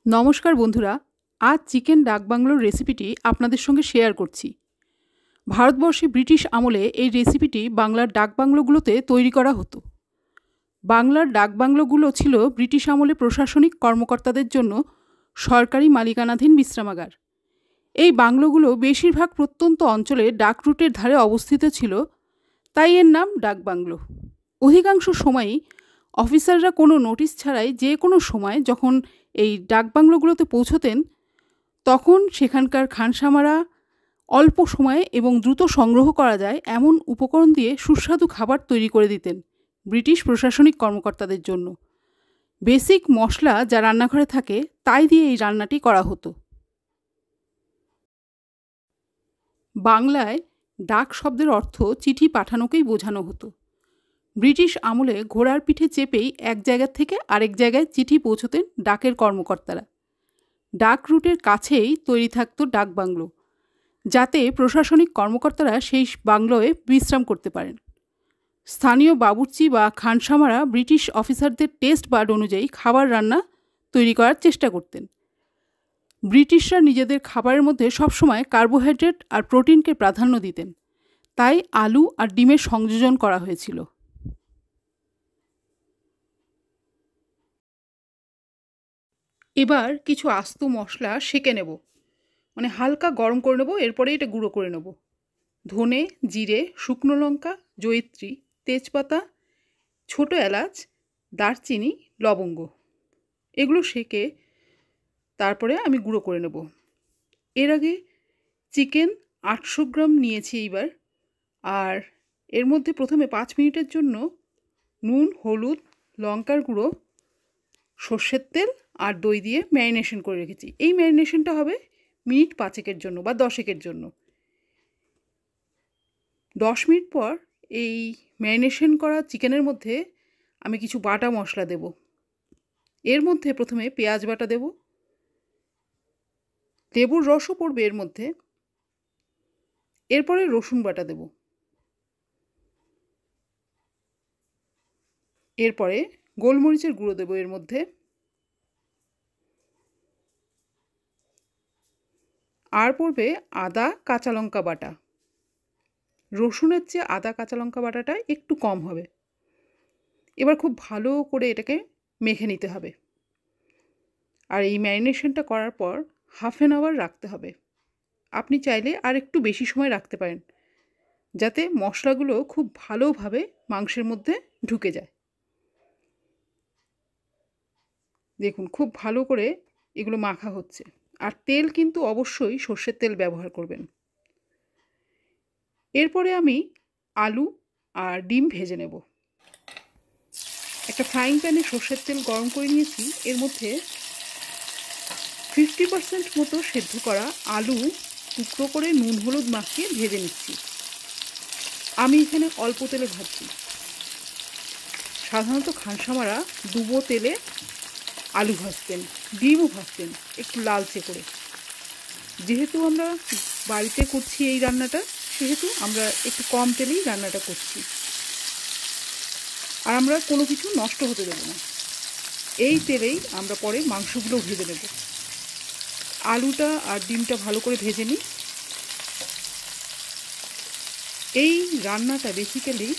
নমস্কার বন্ধুরা, আজ চিকেন ডাক বাংলোর রেসিপিটি আপনাদের সঙ্গে শেয়ার করছি। ভারতবর্ষে ব্রিটিশ আমলে এই রেসিপিটি বাংলার ডাক বাংলোগুলোতে তৈরি করা হতো। বাংলার ডাক বাংলোগুলো ছিল ব্রিটিশ আমলে প্রশাসনিক কর্মকর্তাদের জন্য সরকারি মালিকানাধীন বিশ্রামাগার। এই বাংলোগুলো বেশিরভাগ প্রত্যন্ত অঞ্চলে ডাক রুটের ধারে অবস্থিত ছিল, তাই এর নাম ডাক বাংলো। অধিকাংশ সময়ই অফিসাররা কোনো নোটিশ ছাড়াই যে কোনো সময় যখন এই ডাক বাংলোগুলোতে পৌঁছতেন, তখন সেখানকার খানসামারা অল্প সময়ে এবং দ্রুত সংগ্রহ করা যায় এমন উপকরণ দিয়ে সুস্বাদু খাবার তৈরি করে দিতেন ব্রিটিশ প্রশাসনিক কর্মকর্তাদের জন্য। বেসিক মশলা যা রান্নাঘরে থাকে তাই দিয়ে এই রান্নাটি করা হতো। বাংলায় ডাক শব্দের অর্থ চিঠি পাঠানোকেই বোঝানো হতো। ব্রিটিশ আমলে ঘোড়ার পিঠে চেপেই এক জায়গা থেকে আরেক জায়গায় চিঠি পৌঁছতেন ডাকের কর্মকর্তারা। ডাক রুটের কাছেই তৈরি থাকতো ডাক বাংলো, যাতে প্রশাসনিক কর্মকর্তারা সেই বাংলোয় বিশ্রাম করতে পারেন। স্থানীয় বাবুর্চি বা খানসামারা ব্রিটিশ অফিসারদের টেস্ট বাড অনুযায়ী খাবার রান্না তৈরি করার চেষ্টা করতেন। ব্রিটিশরা নিজেদের খাবারের মধ্যে সবসময় কার্বোহাইড্রেট আর প্রোটিনকে প্রাধান্য দিতেন, তাই আলু আর ডিমের সংযোজন করা হয়েছিল। এবার কিছু আস্ত মশলা সেঁকে নেব, মানে হালকা গরম করে নেব, এরপরে এটা গুঁড়ো করে নেব। ধনে, জিরে, শুকনো লঙ্কা, জয়িত্রী, তেজপাতা, ছোটো এলাচ, দারচিনি, লবঙ্গ, এগুলো সেঁকে তারপরে আমি গুঁড়ো করে নেব। এর আগে চিকেন 800 গ্রাম নিয়েছি এইবার, আর এর মধ্যে প্রথমে 5 মিনিটের জন্য নুন, হলুদ, লঙ্কার গুঁড়ো, সর্ষের তেল আর দই দিয়ে ম্যারিনেশন করে রেখেছি। এই ম্যারিনেশনটা হবে মিনিট 5 জন্য বা 10 জন্য। 10 মিনিট পর এই ম্যারিনেশন করা চিকেনের মধ্যে আমি কিছু বাটা মশলা দেব। এর মধ্যে প্রথমে পেঁয়াজ বাটা দেব, লেবুর রসও পড়বে এর মধ্যে। এরপরে রসুন বাটা দেব, এরপরে গোলমরিচের গুঁড়ো দেব এর মধ্যে, আর পড়বে আদা কাঁচা লঙ্কা বাটা। রসুনের চেয়ে আদা কাঁচা লঙ্কা বাটাটা একটু কম হবে। এবার খুব ভালো করে এটাকে মেখে নিতে হবে, আর এই ম্যারিনেশনটা করার পর 1/2 আওয়ার রাখতে হবে। আপনি চাইলে আর একটু বেশি সময় রাখতে পারেন, যাতে মশলাগুলো খুব ভালোভাবে মাংসের মধ্যে ঢুকে যায়। দেখুন খুব ভালো করে এগুলো মাখা হচ্ছে, আর তেল কিন্তু অবশ্যই সর্ষের তেল ব্যবহার করবেন। এরপরে আমি আলু আর ডিম ভেজে নেব। একটা ফ্রাইং প্যানে সর্ষের তেল গরম করে নিয়েছি, এর মধ্যে 50% মতো সেদ্ধ করা আলু টুকরো করে নুন হলুদ মাখিয়ে ভেজে নিচ্ছি। আমি এখানে অল্প তেলে ভাজছি। সাধারণত খানসামারা ডুবো তেলে আলু ভাজতেন, ডিমও ভাজতেন একটু লালচে করে। যেহেতু আমরা বাড়িতে করছি এই রান্নাটা, সেহেতু আমরা একটু কম তেলেই রান্নাটা করছি, আর আমরা কোনো কিছু নষ্ট হতে দেবো না। এই তেলেই আমরা পরে মাংসগুলো ভেজে নেব। আলুটা আর ডিমটা ভালো করে ভেজে নিই। এই রান্নাটা বেসিক্যালি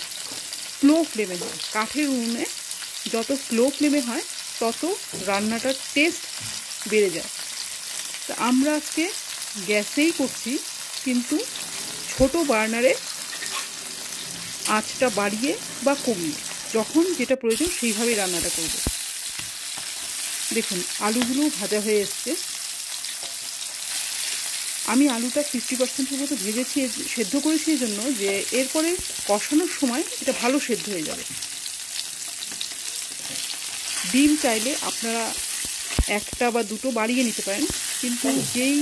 স্লো ফ্লেমে হয়। কাঠের উনুনে যত স্লো ফ্লেমে হয় তত রান্নাটার টেস্ট বেড়ে যায়। তা আমরা আজকে গ্যাসেই করছি, কিন্তু ছোট বার্নারে আঁচটা বাড়িয়ে বা কমিয়ে যখন যেটা প্রয়োজন সেইভাবেই রান্নাটা করব। দেখুন আলুগুলো ভাজা হয়ে এসছে। আমি আলুটা 50% মতো ভেজেছি, সেদ্ধ করেছি এই জন্য যে এরপরে কষানোর সময় এটা ভালো সেদ্ধ হয়ে যাবে। ডিম চাইলে আপনারা একটা বা দুটো বাড়িয়ে নিতে পারেন, কিন্তু যেই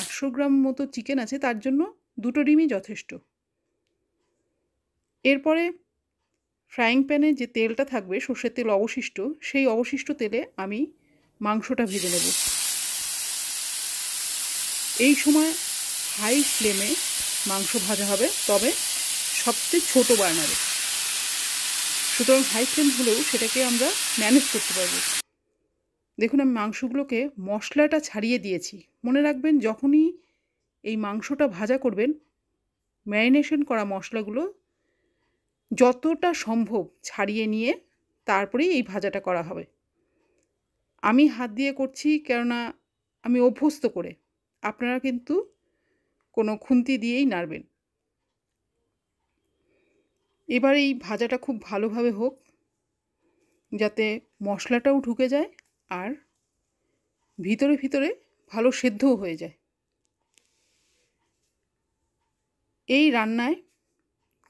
800 গ্রাম মতো চিকেন আছে তার জন্য 2টো ডিমই যথেষ্ট। এরপরে ফ্রাইং প্যানে যে তেলটা থাকবে, সর্ষের তেল অবশিষ্ট, সেই অবশিষ্ট তেলে আমি মাংসটা ভেজে নেব। এই সময় হাই ফ্লেমে মাংস ভাজা হবে, তবে সবচেয়ে ছোট বার্নারে। সুতরাং হাই ফ্লেম হলেও সেটাকে আমরা ম্যানেজ করতে পারবো। দেখুন আমি মাংসগুলোকে মশলাটা ছাড়িয়ে দিয়েছি। মনে রাখবেন যখনই এই মাংসটা ভাজা করবেন, ম্যারিনেশন করা মশলাগুলো যতটা সম্ভব ছাড়িয়ে নিয়ে তারপরেই এই ভাজাটা করা হবে। আমি হাত দিয়ে করছি কেননা আমি অভ্যস্ত করে। আপনারা কিন্তু কোনো খুন্তি দিয়েই নাড়বেন। এবার এই ভাজাটা খুব ভালোভাবে হোক, যাতে মশলাটাও ঢুকে যায় আর ভিতরে ভিতরে ভালো সেদ্ধও হয়ে যায়। এই রান্নায়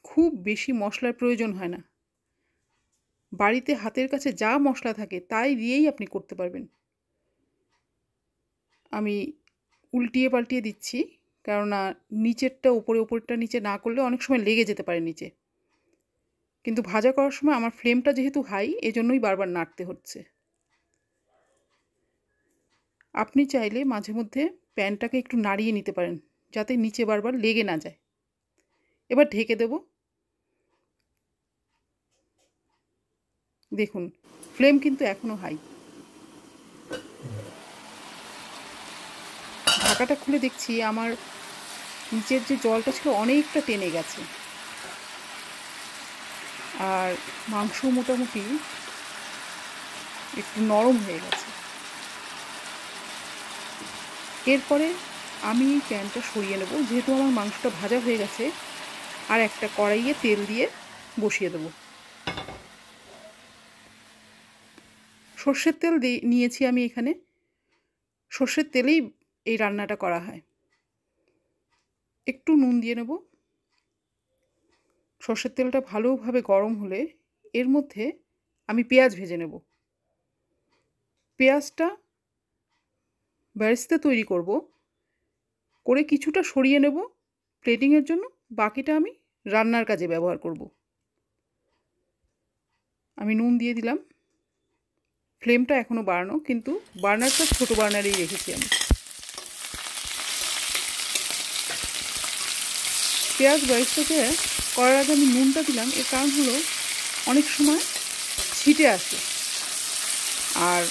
খুব বেশি মশলার প্রয়োজন হয় না। বাড়িতে হাতের কাছে যা মশলা থাকে তাই দিয়েই আপনি করতে পারবেন। আমি উল্টিয়ে পাল্টিয়ে দিচ্ছি, কেননা নিচেরটা উপরে, উপরেরটা নিচে না করলে অনেক সময় লেগে যেতে পারে নিচে। কিন্তু ভাজা করার সময় আমার ফ্লেমটা যেহেতু হাই, এজন্যই বারবার নাড়তে হচ্ছে। আপনি চাইলে মাঝে মধ্যে প্যানটাকে একটু নাড়িয়ে নিতে পারেন, যাতে নিচে বারবার লেগে না যায়। এবার ঢেকে দেব। দেখুন ফ্লেম কিন্তু এখনও হাই। ঢাকাটা খুলে দেখছি আমার নিচের যে জলটা ছিল অনেকটা টেনে গেছে, আর মাংস মোটামুটি একটু নরম হয়ে গেছে। এরপরে আমি এই প্যানটা সরিয়ে নেব, যেহেতু আমার মাংসটা ভাজা হয়ে গেছে। আর একটা কড়াইয়ে তেল দিয়ে বসিয়ে দেব। সর্ষের তেল নিয়েছি আমি এখানে। সর্ষের তেলেই এই রান্নাটা করা হয়। একটু নুন দিয়ে নেব। সর্ষের তেলটা ভালোভাবে গরম হলে এর মধ্যে আমি পেঁয়াজ ভেজে নেব। পেঁয়াজটা বেরেস্তা তৈরি করব, করে কিছুটা সরিয়ে নেব প্লেটিংয়ের জন্য, বাকিটা আমি রান্নার কাজে ব্যবহার করব। আমি নুন দিয়ে দিলাম। ফ্লেমটা এখনও বাড়ানো, কিন্তু বার্নারটা ছোটো বার্নারেই রেখেছি আমি। পেঁয়াজ বেরেস্তাতে করার আগে আমি নুনটা দিলাম, এর কারণ হলো অনেক সময় ছিটে আসে, আর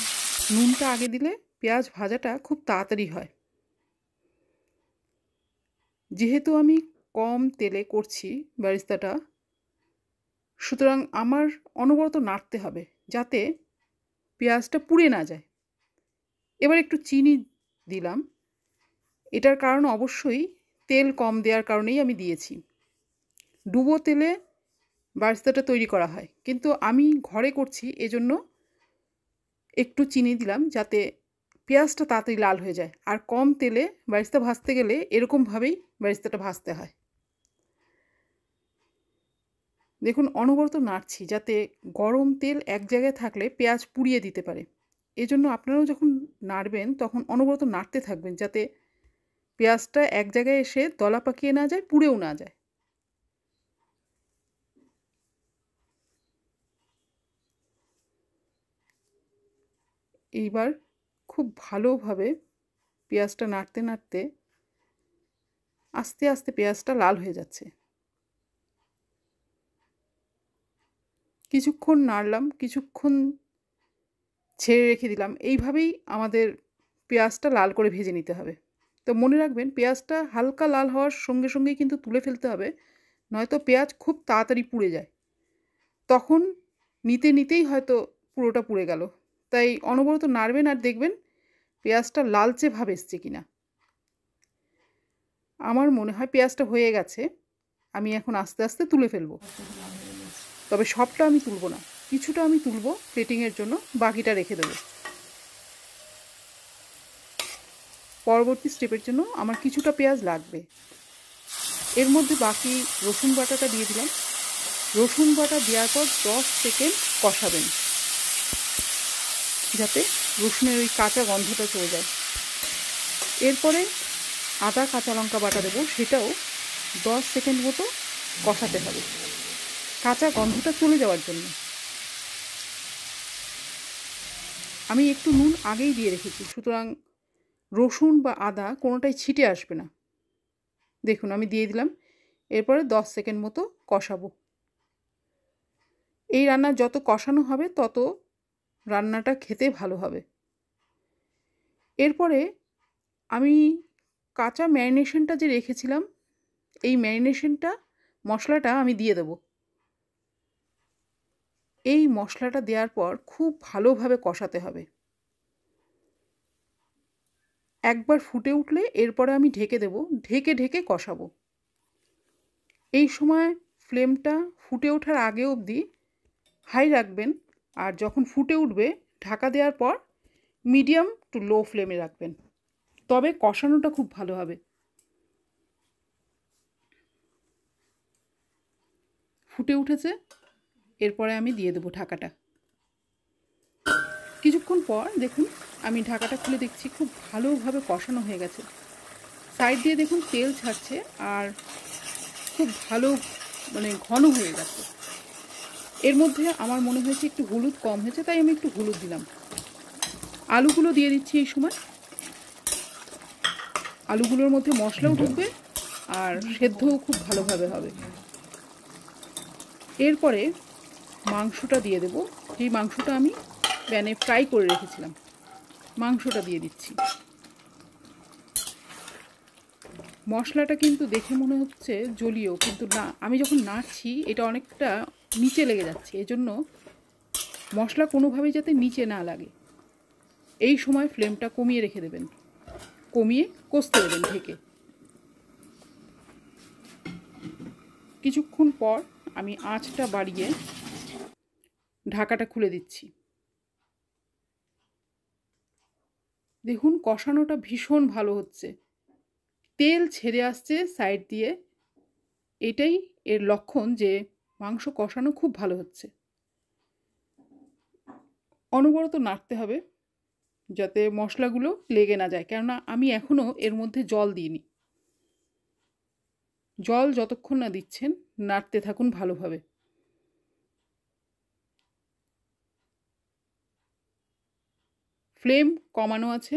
নুনটা আগে দিলে পেঁয়াজ ভাজাটা খুব তাড়াতাড়ি হয়। যেহেতু আমি কম তেলে করছি বেরেস্তাটা, সুতরাং আমার অনবরত নাড়তে হবে যাতে পেঁয়াজটা পুড়ে না যায়। এবার একটু চিনি দিলাম। এটার কারণ অবশ্যই তেল কম দেওয়ার কারণেই আমি দিয়েছি। ডুবো তেলে বেরেস্তাটা তৈরি করা হয়, কিন্তু আমি ঘরে করছি এজন্য একটু চিনি দিলাম, যাতে পেঁয়াজটা তাড়াতাড়ি লাল হয়ে যায়। আর কম তেলে বেরেস্তা ভাজতে গেলে এরকমভাবেই বেরেস্তাটা ভাজতে হয়। দেখুন অনবরত নাড়ছি, যাতে গরম তেল এক জায়গায় থাকলে পেঁয়াজ পুড়িয়ে দিতে পারে। এজন্য আপনারাও যখন নাড়বেন তখন অনবরত নাড়তে থাকবেন, যাতে পেঁয়াজটা এক জায়গায় এসে দলা পাকিয়ে না যায়, পুড়েও না যায়। এইবার খুব ভালোভাবে পেঁয়াজটা নাড়তে নাড়তে আস্তে আস্তে পেঁয়াজটা লাল হয়ে যাচ্ছে। কিছুক্ষণ নাড়লাম, কিছুক্ষণ ছেড়ে রেখে দিলাম। এইভাবেই আমাদের পেঁয়াজটা লাল করে ভেজে নিতে হবে। তো মনে রাখবেন পেঁয়াজটা হালকা লাল হওয়ার সঙ্গে সঙ্গেই কিন্তু তুলে ফেলতে হবে, নয়তো পেঁয়াজ খুব তাড়াতাড়ি পুড়ে যায়। তখন নিতে নিতেই হয়তো পুরোটা পুড়ে গেল। তাই অনবরত নাড়বেন আর দেখবেন পেঁয়াজটা লালচে ভাব এসছে কিনা। আমার মনে হয় পেঁয়াজটা হয়ে গেছে। আমি এখন আস্তে আস্তে তুলে ফেলবো। তবে সবটা আমি তুলব না, কিছুটা আমি তুলব প্লেটিংয়ের জন্য, বাকিটা রেখে দেবো। পরবর্তী স্টেপের জন্য আমার কিছুটা পেঁয়াজ লাগবে। এর মধ্যে বাকি রসুন বাটাটা দিয়ে দিলাম। রসুন বাটা দেওয়ার পর 10 সেকেন্ড কষাবেন, যাতে রসুনের ওই কাঁচা গন্ধটা চলে যায়। এরপরে আদা কাঁচা লঙ্কা বাটা দেবো, সেটাও 10 সেকেন্ড মতো কষাতে হবে, কাঁচা গন্ধটা চলে যাওয়ার জন্য। আমি একটু নুন আগেই দিয়ে রেখেছি, সুতরাং রসুন বা আদা কোনোটাই ছিটে আসবে না। দেখুন আমি দিয়ে দিলাম। এরপরে 10 সেকেন্ড মতো কষাবো। এই রান্না যত কষানো হবে তত রান্নাটা খেতে ভালো হবে। এরপরে আমি কাঁচা ম্যারিনেশনটা যে রেখেছিলাম, এই ম্যারিনেশনটা মশলাটা আমি দিয়ে দেব। এই মশলাটা দেওয়ার পর খুব ভালোভাবে কষাতে হবে। একবার ফুটে উঠলে এরপরে আমি ঢেকে দেব, ঢেকে ঢেকে কষাবো। এই সময় ফ্লেমটা ফুটে ওঠার আগে অবধি হাই রাখবেন, আর যখন ফুটে উঠবে ঢাকা দেওয়ার পর মিডিয়াম টু লো ফ্লেমে রাখবেন, তবে কষানোটা খুব ভালো হবে। ফুটে উঠেছে, এরপরে আমি দিয়ে দেবো ঢাকাটা। কিছুক্ষণ পর দেখুন আমি ঢাকাটা খুলে দেখছি খুব ভালোভাবে কষানো হয়ে গেছে। সাইড দিয়ে দেখুন তেল ছাড়ছে আর খুব ভালো ঘন হয়ে গেছে। এর মধ্যে আমার মনে হয়েছে একটু হলুদ কম হয়েছে, তাই আমি একটু হলুদ দিলাম। আলুগুলো দিয়ে দিচ্ছি এই সময়। আলুগুলোর মধ্যে মশলাও ঢুকবে আর সেদ্ধও খুব ভালোভাবে হবে। এরপরে মাংসটা দিয়ে দেব, যেই মাংসটা আমি প্যানে ফ্রাই করে রেখেছিলাম, মাংসটা দিয়ে দিচ্ছি। মশলাটা কিন্তু দেখে মনে হচ্ছে জলীয়, কিন্তু না, আমি যখন নাড়ছি এটা অনেকটা নিচে লেগে যাচ্ছে। এজন্য মশলা কোনোভাবেই যাতে নিচে না লাগে, এই সময় ফ্লেমটা কমিয়ে রেখে দেবেন, কমিয়ে কষতে দেবেন ঢেকে। কিছুক্ষণ পর আমি আঁচটা বাড়িয়ে ঢাকাটা খুলে দিচ্ছি। দেখুন কষানোটা ভীষণ ভালো হচ্ছে, তেল ছেড়ে আসছে সাইড দিয়ে। এটাই এর লক্ষণ যে মাংস কষানো খুব ভালো হচ্ছে। অনবরত নাড়তে হবে যাতে মশলাগুলো লেগে না যায়, কেননা আমি এখনও এর মধ্যে জল দিইনি। জল যতক্ষণ না দিচ্ছেন নাড়তে থাকুন ভালোভাবে। ফ্লেম কমানো আছে।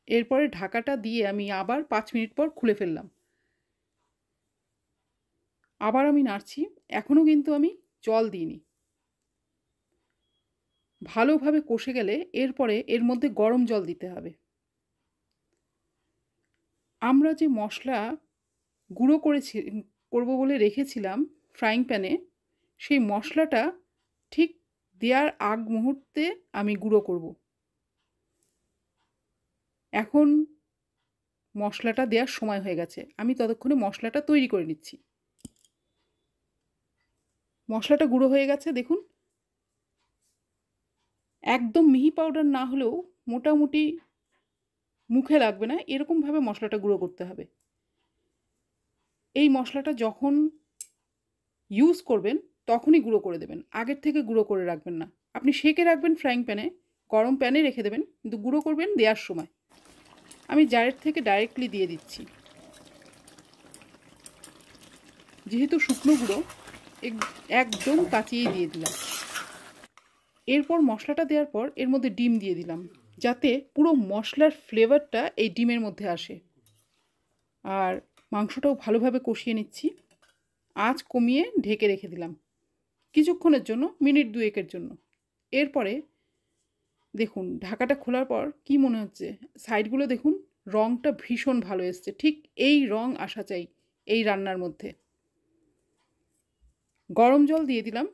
এরপরে ঢাকাটা দিয়ে আমি আবার 5 মিনিট পর খুলে ফেললাম। আবার আমি নাড়ছি, এখনও কিন্তু আমি জল দিইনি। ভালোভাবে কষে গেলে এরপরে এর মধ্যে গরম জল দিতে হবে। আমরা যে মশলা গুঁড়ো করবো বলে রেখেছিলাম ফ্রাইং প্যানে, সেই মশলাটা ঠিক দেওয়ার আগ মুহূর্তে আমি গুঁড়ো করব। এখন মশলাটা দেওয়ার সময় হয়ে গেছে, আমি ততক্ষণে মশলাটা তৈরি করে নিচ্ছি। মশলাটা গুঁড়ো হয়ে গেছে দেখুন, একদম মিহি পাউডার না হলেও মোটামুটি মুখে লাগবে না, এরকমভাবে মশলাটা গুঁড়ো করতে হবে। এই মশলাটা যখন ইউজ করবেন তখনই গুঁড়ো করে দেবেন, আগের থেকে গুঁড়ো করে রাখবেন না। আপনি সেঁকে রাখবেন ফ্রাইং প্যানে, গরম প্যানে রেখে দেবেন, কিন্তু গুঁড়ো করবেন দেওয়ার সময়। আমি জারের থেকে ডাইরেক্টলি দিয়ে দিচ্ছি, যেহেতু শুকনো গুঁড়ো একদম কাঁচিয়েই দিয়ে দিলাম। এরপর মশলাটা দেওয়ার পর এর মধ্যে ডিম দিয়ে দিলাম, যাতে পুরো মশলার ফ্লেভারটা এই ডিমের মধ্যে আসে। আর মাংসটাও ভালোভাবে কষিয়ে নিচ্ছি। আঁচ কমিয়ে ঢেকে রেখে দিলাম কিছুক্ষণের জন্য, মিনিট 2-এর জন্য। এরপরে দেখুন ঢাকাটা খোলার পর কি মনে হচ্ছে, সাইডগুলো দেখুন রঙটা ভীষণ ভালো এসছে। ঠিক এই রং আসা চাই এই রান্নার মধ্যে। গরম জল দিয়ে দিলাম।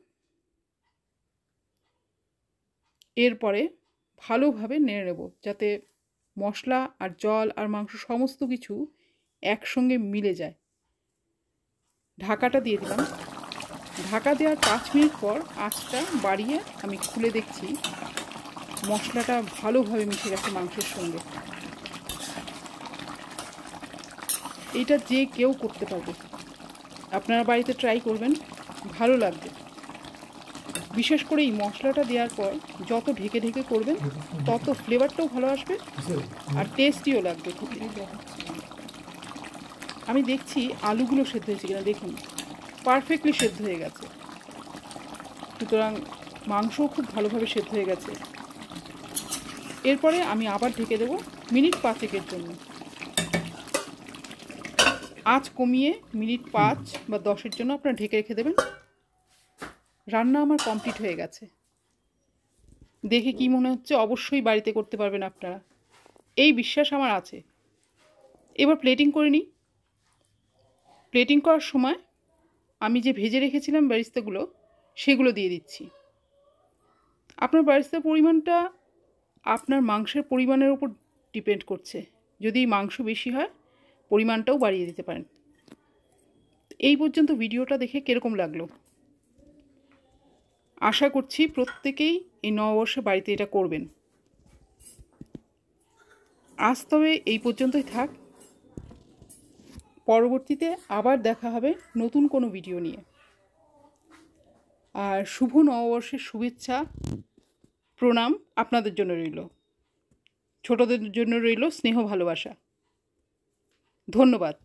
এরপরে ভালোভাবে নেড়ে নেব, যাতে মশলা আর জল আর মাংস সমস্ত কিছু একসঙ্গে মিলে যায়। ঢাকাটা দিয়ে দিলাম। ঢাকা দেওয়ার 5 মিনিট পর আঁচটা বাড়িয়ে আমি খুলে দেখছি মশলাটা ভালোভাবে মিশে গেছে মাংসের সঙ্গে। এটা যে কেউ করতে পারবে, আপনারা বাড়িতে ট্রাই করবেন, ভালো লাগবে। বিশেষ করে এই মশলাটা দেওয়ার পর যত ঢেকে ঢেকে করবেন তত ফ্লেভারটাও ভালো আসবে আর টেস্টিও লাগবে খেতে। আমি দেখছি আলুগুলো সেদ্ধ হয়েছে কিনা, দেখুন পারফেক্টলি সেদ্ধ হয়ে গেছে, সুতরাং মাংসও খুব ভালোভাবে সেদ্ধ হয়ে গেছে। এরপরে আমি আবার ঢেকে দেব মিনিট 5-এর জন্য। আঁচ কমিয়ে মিনিট 5 বা 10-এর জন্য আপনারা ঢেকে রেখে দেবেন। রান্না আমার কমপ্লিট হয়ে গেছে। দেখে কি মনে হচ্ছে অবশ্যই বাড়িতে করতে পারবেন আপনারা, এই বিশ্বাস আমার আছে। এবার প্লেটিং করে নিই। প্লেটিং করার সময় আমি যে ভেজে রেখেছিলাম বেরেস্তাগুলো সেগুলো দিয়ে দিচ্ছি। আপনার বেরেস্তার পরিমাণটা আপনার মাংসের পরিমাণের ওপর ডিপেন্ড করছে। যদি মাংস বেশি হয় পরিমাণটাও বাড়িয়ে দিতে পারেন। এই পর্যন্ত ভিডিওটা দেখে কীরকম লাগলো? আশা করছি প্রত্যেকেই এই নববর্ষে বাড়িতে এটা করবেন। আজ তবে এই পর্যন্তই থাক। পরবর্তীতে আবার দেখা হবে নতুন কোনো ভিডিও নিয়ে। আর শুভ নববর্ষের শুভেচ্ছা প্রণাম আপনাদের জন্য রইল, ছোটদের জন্য রইল স্নেহ ভালোবাসা। ধন্যবাদ।